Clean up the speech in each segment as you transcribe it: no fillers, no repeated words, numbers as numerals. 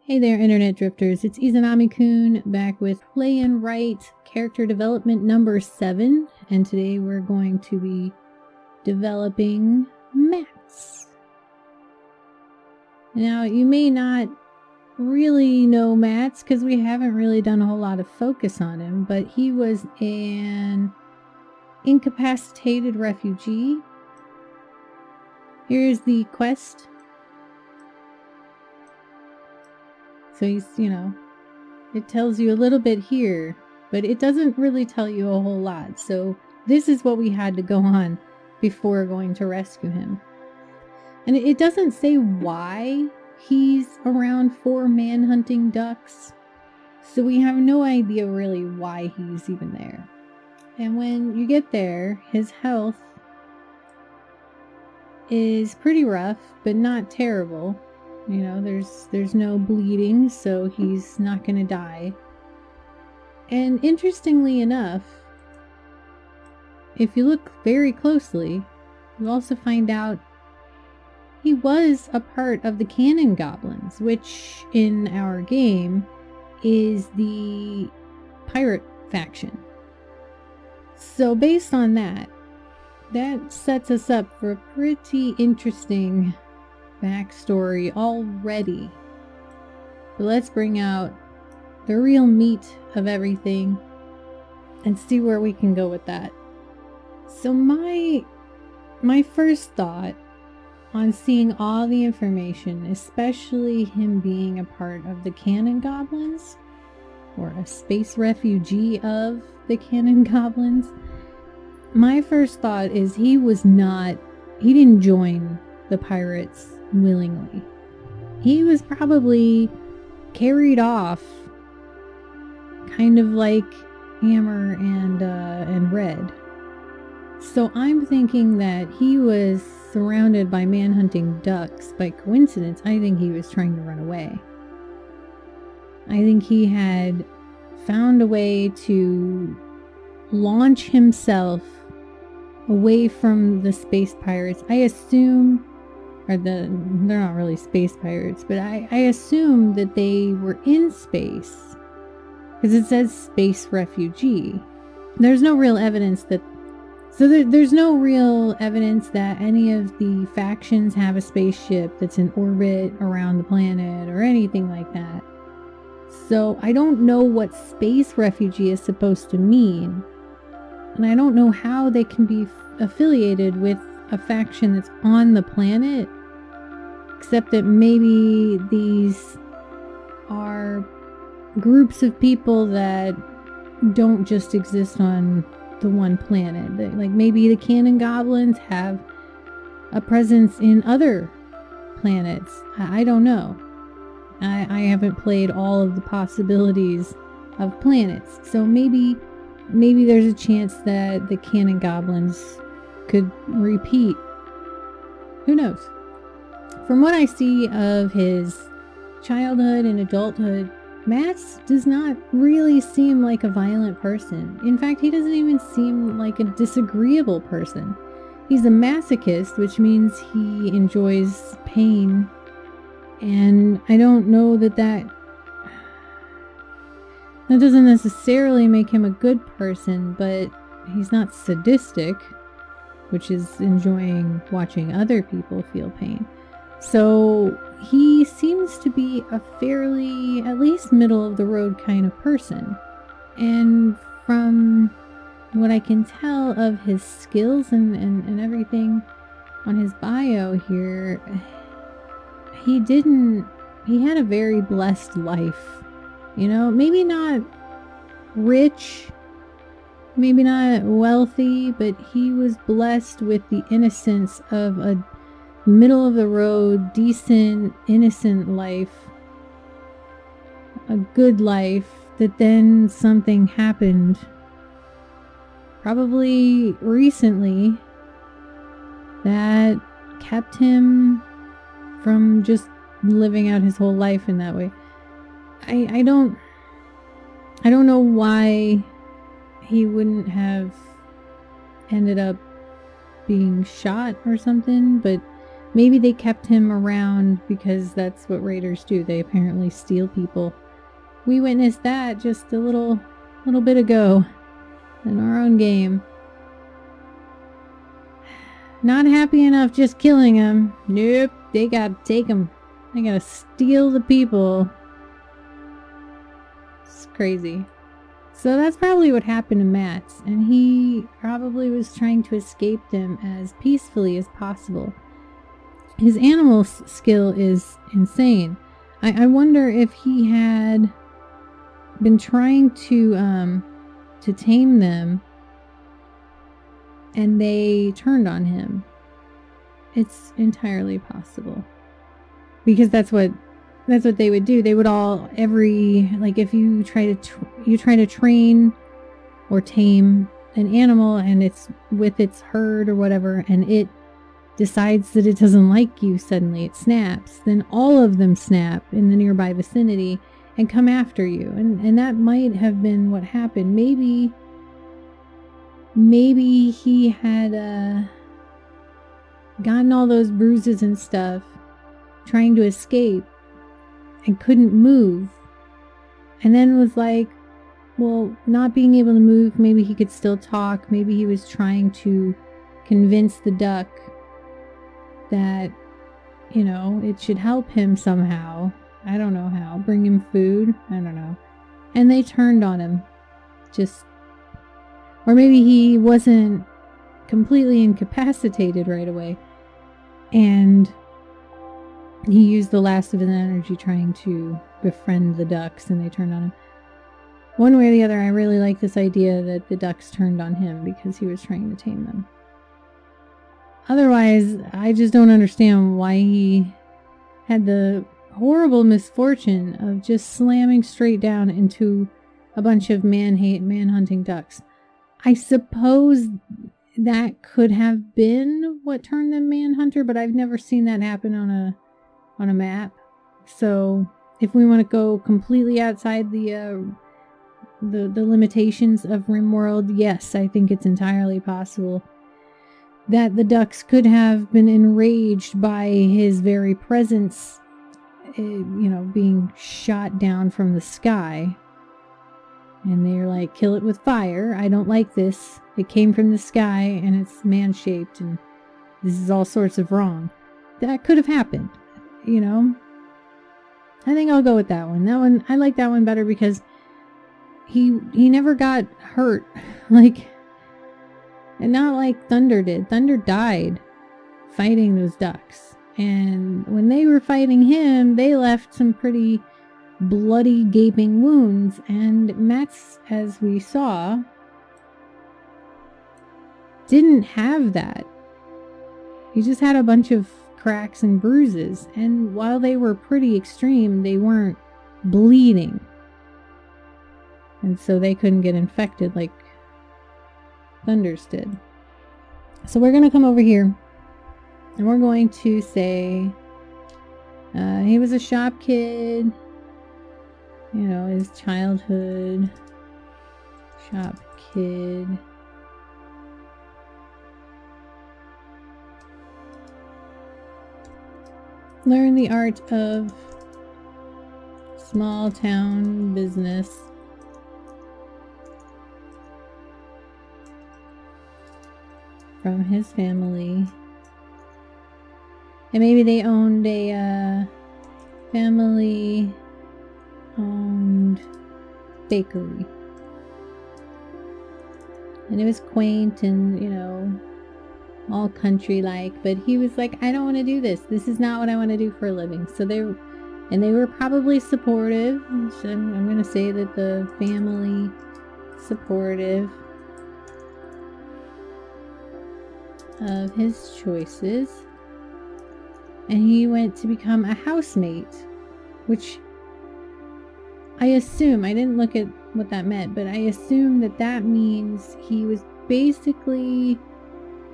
Hey there, Internet Drifters. It's Andrewkn back with Playnwrite character development number 7, and today we're going to be developing Max. Now, you may not really know Max because we haven't really done a whole lot of focus on him, but he was an incapacitated refugee. Here's the quest. So he's, it tells you a little bit here, but it doesn't really tell you a whole lot. So this is what we had to go on before going to rescue him. And it doesn't say why he's around 4 man-hunting ducks. So we have no idea really why he's even there. And when you get there, his health is pretty rough, but not terrible. There's no bleeding, so he's not going to die. And interestingly enough, if you look very closely, you also find out he was a part of the Cannon Goblins, which in our game is the pirate faction. So based on that sets us up for a pretty interesting backstory already. But let's bring out the real meat of everything and see where we can go with that. So my first thought on seeing all the information, especially him being a part of the Cannon Goblins, or a space refugee of the Cannon Goblins, my first thought is he didn't join the pirates willingly. He was probably carried off, kind of like Hammer and Red. So I'm thinking that he was surrounded by man-hunting ducks by coincidence. I think he was trying to run away. I think he had found a way to launch himself away from the space pirates. I assume, they're not really space pirates, but I assume that they were in space because it says space refugee. There's no real evidence that any of the factions have a spaceship that's in orbit around the planet or anything like that. So I don't know what space refugee is supposed to mean. And I don't know how they can be affiliated with a faction that's on the planet, except that maybe these are groups of people that don't just exist on the one planet. Like maybe the Cannon Goblins have a presence in other planets. I don't know. I haven't played all of the possibilities of planets. So maybe there's a chance that the Cannon Goblins could repeat. Who knows? From what I see of his childhood and adulthood, Max does not really seem like a violent person. In fact, he doesn't even seem like a disagreeable person. He's a masochist, which means he enjoys pain. And I don't know that doesn't necessarily make him a good person, but he's not sadistic, which is enjoying watching other people feel pain. So he seems to be a fairly, at least middle of the road kind of person. And from what I can tell of his skills and everything on his bio here, he had a very blessed life. Maybe not rich, maybe not wealthy, but he was blessed with the innocence of a middle of the road, decent, innocent life. A good life that then something happened, probably recently, that kept him from just living out his whole life in that way. I don't know why he wouldn't have ended up being shot or something, but Maybe they kept him around because that's what raiders do. They apparently steal people. We witnessed that just a little bit ago in our own game. Not happy enough just killing him. Nope, they gotta take him. They gotta steal the people. It's crazy. So that's probably what happened to Matt's, and he probably was trying to escape them as peacefully as possible. His animal skill is insane. I wonder if he had been trying to tame them and they turned on him. It's entirely possible. Because that's what they would do. They would all, if you try to train or tame an animal and it's with its herd or whatever, and it decides that it doesn't like you, suddenly it snaps, then all of them snap in the nearby vicinity and come after you. And that might have been what happened. Maybe he had gotten all those bruises and stuff trying to escape and couldn't move, and then was like, well, not being able to move, maybe he could still talk. Maybe he was trying to convince the duck that, it should help him somehow. I don't know how. Bring him food? I don't know. And they turned on him. Or maybe he wasn't completely incapacitated right away, and he used the last of his energy trying to befriend the ducks, and they turned on him. One way or the other, I really like this idea that the ducks turned on him because he was trying to tame them. Otherwise, I just don't understand why he had the horrible misfortune of just slamming straight down into a bunch of man-hunting ducks. I suppose that could have been what turned them manhunter, but I've never seen that happen on a map. So if we want to go completely outside the limitations of RimWorld, yes, I think it's entirely possible that the ducks could have been enraged by his very presence, being shot down from the sky. And they're like, kill it with fire. I don't like this. It came from the sky and it's man-shaped and this is all sorts of wrong. That could have happened, I think I'll go with that one. I like that one better because he never got hurt. And not like Thunder did. Thunder died fighting those ducks. And when they were fighting him, they left some pretty bloody, gaping wounds. And Matt's, as we saw, didn't have that. He just had a bunch of cracks and bruises. And while they were pretty extreme, they weren't bleeding. And so they couldn't get infected like Thunder's did. So we're going to come over here and we're going to say he was a shop kid, his childhood, shop kid. Learn the art of small town business. From his family. And maybe they owned a family owned bakery. And it was quaint and, all country like, but he was like, I don't want to do this. This is not what I want to do for a living. So they were probably supportive. So I'm going to say that the family supportive of his choices, and he went to become a housemate, which I assume, I didn't look at what that meant, but I assume that means he was basically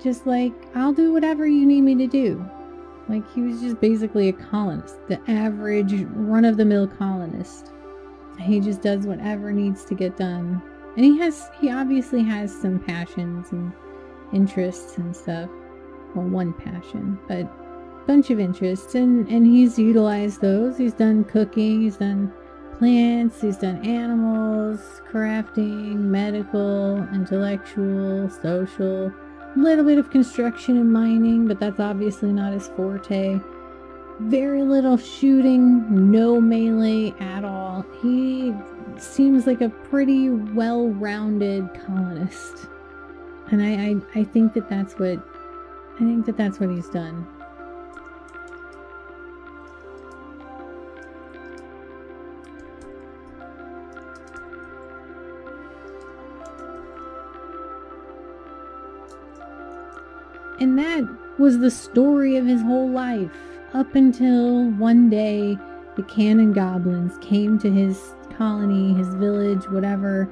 just like, I'll do whatever you need me to do. Like, he was just basically a colonist, the average run-of-the-mill colonist. He just does whatever needs to get done, and he obviously has some passions and interests and stuff. Well, one passion, but bunch of interests, and he's utilized those. He's done cooking, he's done plants, he's done animals, crafting, medical, intellectual, social, a little bit of construction and mining, but that's obviously not his forte. Very little shooting, no melee at all. He seems like a pretty well-rounded colonist. And I think that that's what he's done. And that was the story of his whole life, up until one day the cannon goblins came to his colony, his village, whatever,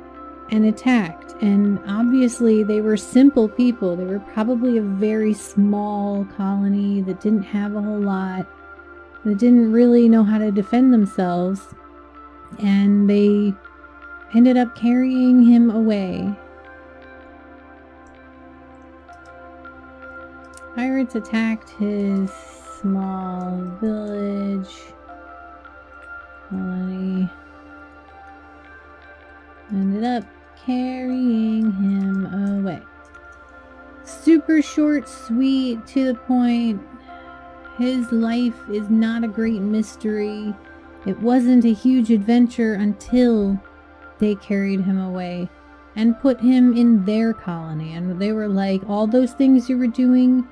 and attacked. And obviously they were simple people. They were probably a very small colony that didn't have a whole lot, that didn't really know how to defend themselves. And they ended up carrying him away. Pirates attacked his small village colony. Ended up carrying him away. Super short, sweet, to the point. His life is not a great mystery. It wasn't a huge adventure until they carried him away and put him in their colony. And they were like, all those things you were doing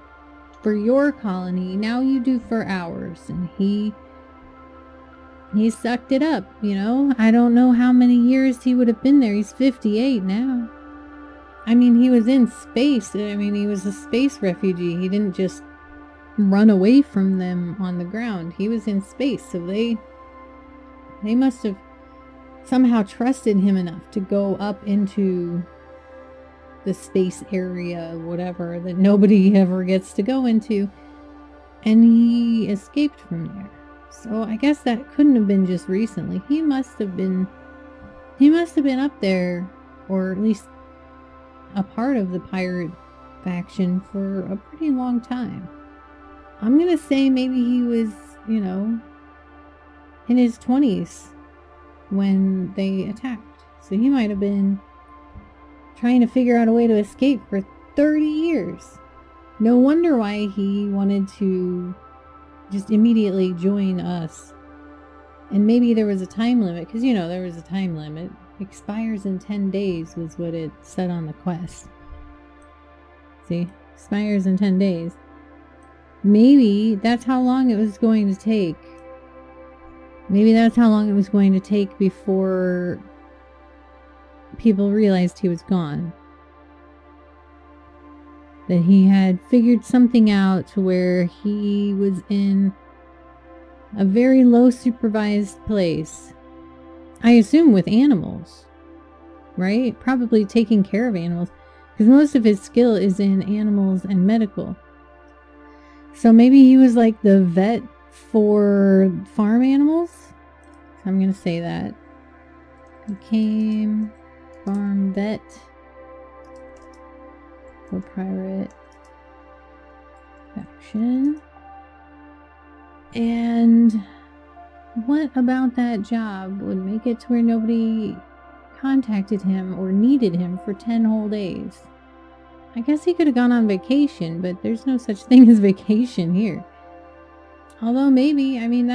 for your colony, now you do for ours. And he sucked it up, you know. I don't know how many years he would have been there. He's 58 now. I mean, he was in space. I mean, he was a space refugee. He didn't just run away from them on the ground. He was in space, so they must have somehow trusted him enough to go up into the space area, whatever, that nobody ever gets to go into, and he escaped from there. So I guess that couldn't have been just recently. He must have been up there, or at least a part of the pirate faction, for a pretty long time. I'm gonna say maybe he was, you know, in his 20s when they attacked. So he might have been trying to figure out a way to escape for 30 years. No wonder why he wanted to just immediately join us. And maybe there was a time limit, because, you know, there was a time limit. Expires in 10 days was what it said on the quest. See? Expires in 10 days. Maybe that's how long it was going to take. Maybe that's how long it was going to take before people realized he was gone. That he had figured something out to where he was in a very low supervised place. I assume with animals, right? Probably taking care of animals, because most of his skill is in animals and medical. So maybe he was like the vet for farm animals. I'm going to say that. Became farm vet for pirate faction. And what about that job would make it to where nobody contacted him or needed him for 10 whole days? I guess he could have gone on vacation, but there's no such thing as vacation here. Although maybe, I mean,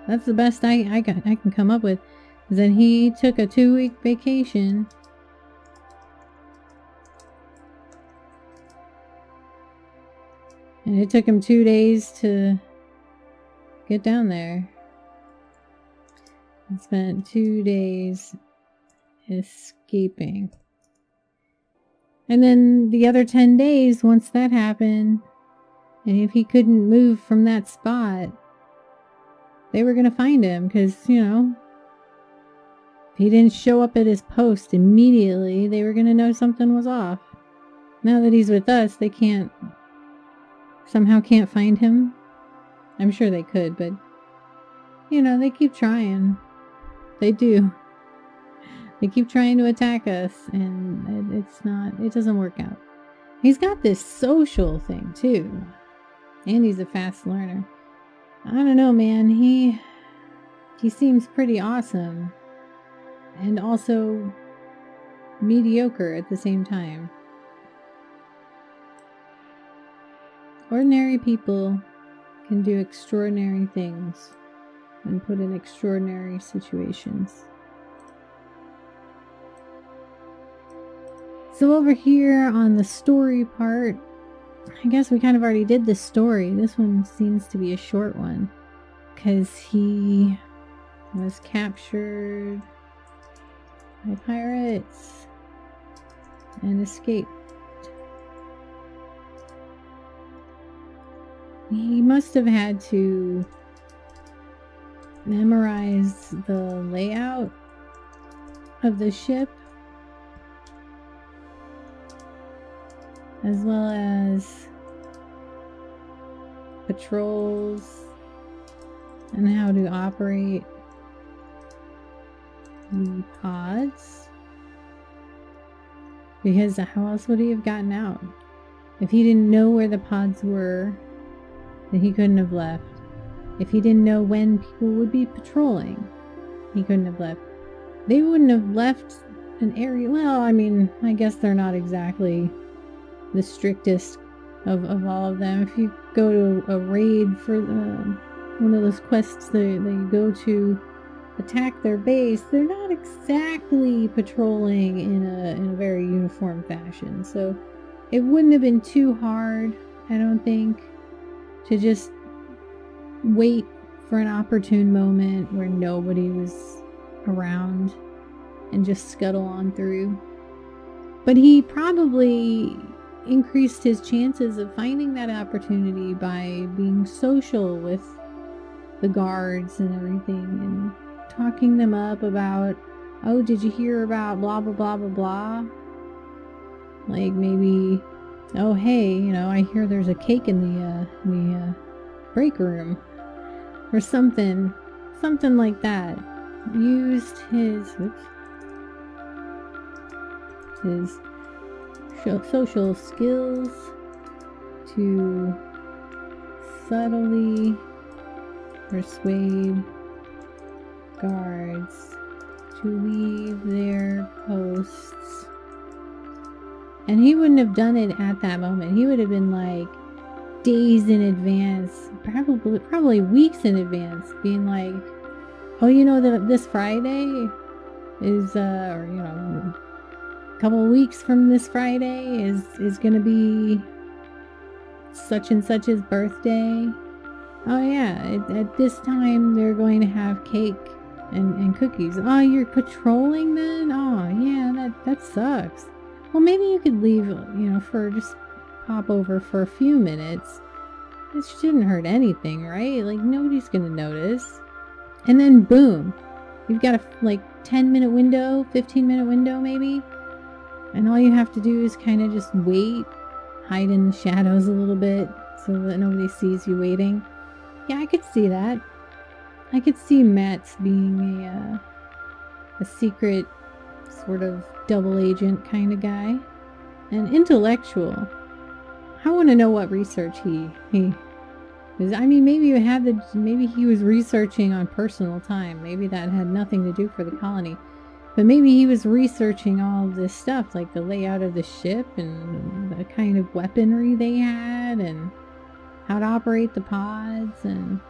that's the best I can come up with, is that he took a 2-week vacation. And it took him 2 days to get down there. He spent 2 days escaping. And then the other 10 days, once that happened, and if he couldn't move from that spot, they were going to find him, because, you know, if he didn't show up at his post immediately, they were going to know something was off. Now that he's with us, they somehow can't find him. I'm sure they could, but, you know, they keep trying. They do. They keep trying to attack us, and it doesn't work out. He's got this social thing, too. And he's a fast learner. I don't know, man. He seems pretty awesome. And also mediocre at the same time. Ordinary people can do extraordinary things and put in extraordinary situations. So over here on the story part, I guess we kind of already did this story. This one seems to be a short one because he was captured by pirates and escaped. He must have had to memorize the layout of the ship as well as patrols and how to operate the pods, because how else would he have gotten out? If he didn't know where the pods were, then he couldn't have left. If he didn't know when people would be patrolling, he couldn't have left. They wouldn't have left an area. Well, I mean, I guess they're not exactly the strictest of all of them. If you go to a raid for one of those quests that you go to attack their base, they're not exactly patrolling in a very uniform fashion. So it wouldn't have been too hard, I don't think, to just wait for an opportune moment where nobody was around and just scuttle on through. But he probably increased his chances of finding that opportunity by being social with the guards and everything and talking them up about, oh, did you hear about blah blah blah blah blah? Like maybe, oh hey, I hear there's a cake in the break room or something like that. Used his social skills to subtly persuade guards to leave their posts. And he wouldn't have done it at that moment. He would have been like days in advance, probably weeks in advance, being like, oh, that this Friday is a couple of weeks from this Friday is gonna be such and such's birthday. Oh yeah, at this time they're going to have cake and cookies. Oh, you're patrolling then? Oh yeah, that sucks. Well, maybe you could leave, for just pop over for a few minutes. It shouldn't hurt anything, right? Like, nobody's gonna notice. And then boom, you've got a 10-minute window, 15-minute window maybe. And all you have to do is kind of just wait, hide in the shadows a little bit so that nobody sees you waiting. Yeah, I could see that. I could see Matt's being a secret sort of double agent kind of guy. An intellectual. I want to know what research he was. I mean, maybe he was researching on personal time. Maybe that had nothing to do for the colony. But maybe he was researching all of this stuff, like the layout of the ship and the kind of weaponry they had and how to operate the pods. And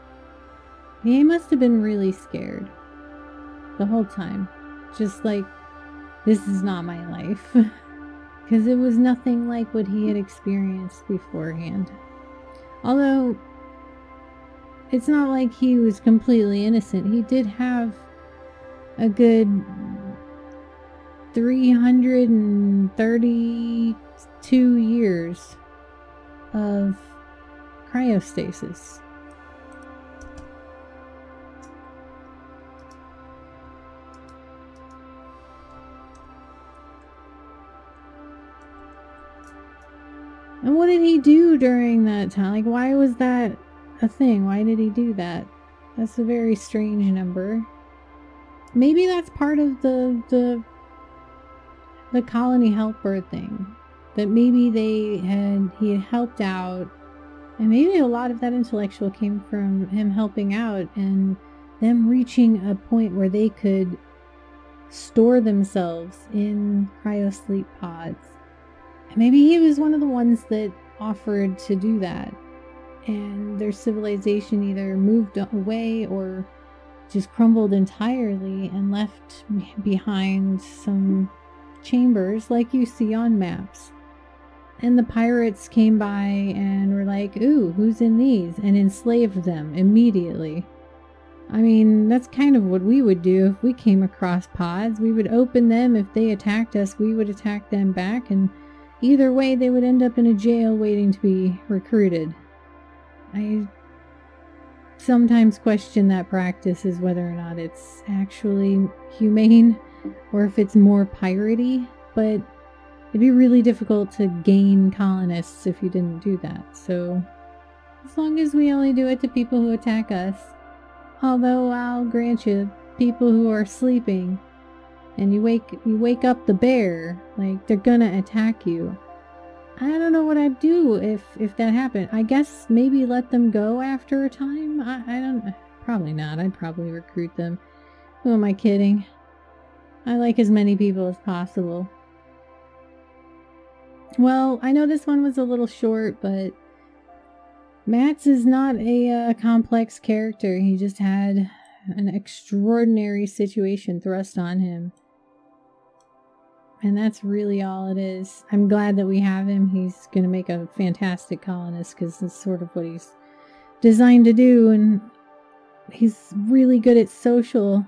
he must have been really scared the whole time. Just like, this is not my life. Because it was nothing like what he had experienced beforehand. Although, it's not like he was completely innocent. He did have a good 332 years of cryostasis. And what did he do during that time? Like, why was that a thing? Why did he do that? That's a very strange number. Maybe that's part of the colony helper thing. That maybe he had helped out And maybe a lot of that intellectual came from him helping out and them reaching a point where they could store themselves in cryosleep pods. And maybe he was one of the ones that offered to do that. And their civilization either moved away or just crumbled entirely and left behind some chambers like you see on maps. And the pirates came by and were like, ooh, who's in these? And enslaved them immediately. I mean, that's kind of what we would do if we came across pods. We would open them. If they attacked us, we would attack them back. And either way, they would end up in a jail waiting to be recruited. I sometimes question that practice as whether or not it's actually humane or if it's more piratey, but it'd be really difficult to gain colonists if you didn't do that. So as long as we only do it to people who attack us, although I'll grant you, people who are sleeping and you wake up the bear, like, they're gonna attack you. I don't know what I'd do if that happened. I guess maybe let them go after a time. I don't. Probably not. I'd probably recruit them. Who am I kidding? I like as many people as possible. Well, I know this one was a little short, but Mats is not a complex character. He just had an extraordinary situation thrust on him. And that's really all it is. I'm glad that we have him. He's going to make a fantastic colonist because that's sort of what he's designed to do. And he's really good at social.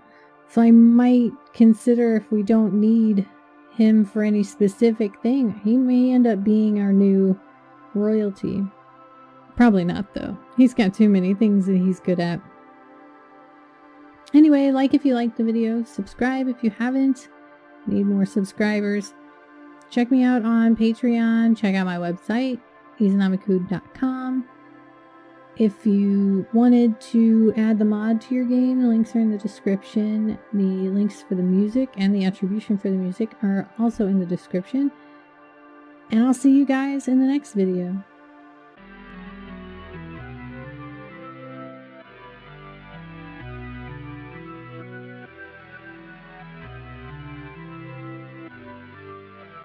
So I might consider, if we don't need him for any specific thing, he may end up being our new royalty. Probably not, though. He's got too many things that he's good at. Anyway, like if you liked the video. Subscribe if you haven't. Need more subscribers. Check me out on Patreon. Check out my website, easonamikud.com. If you wanted to add the mod to your game, the links are in the description. The links for the music and the attribution for the music are also in the description. And I'll see you guys in the next video.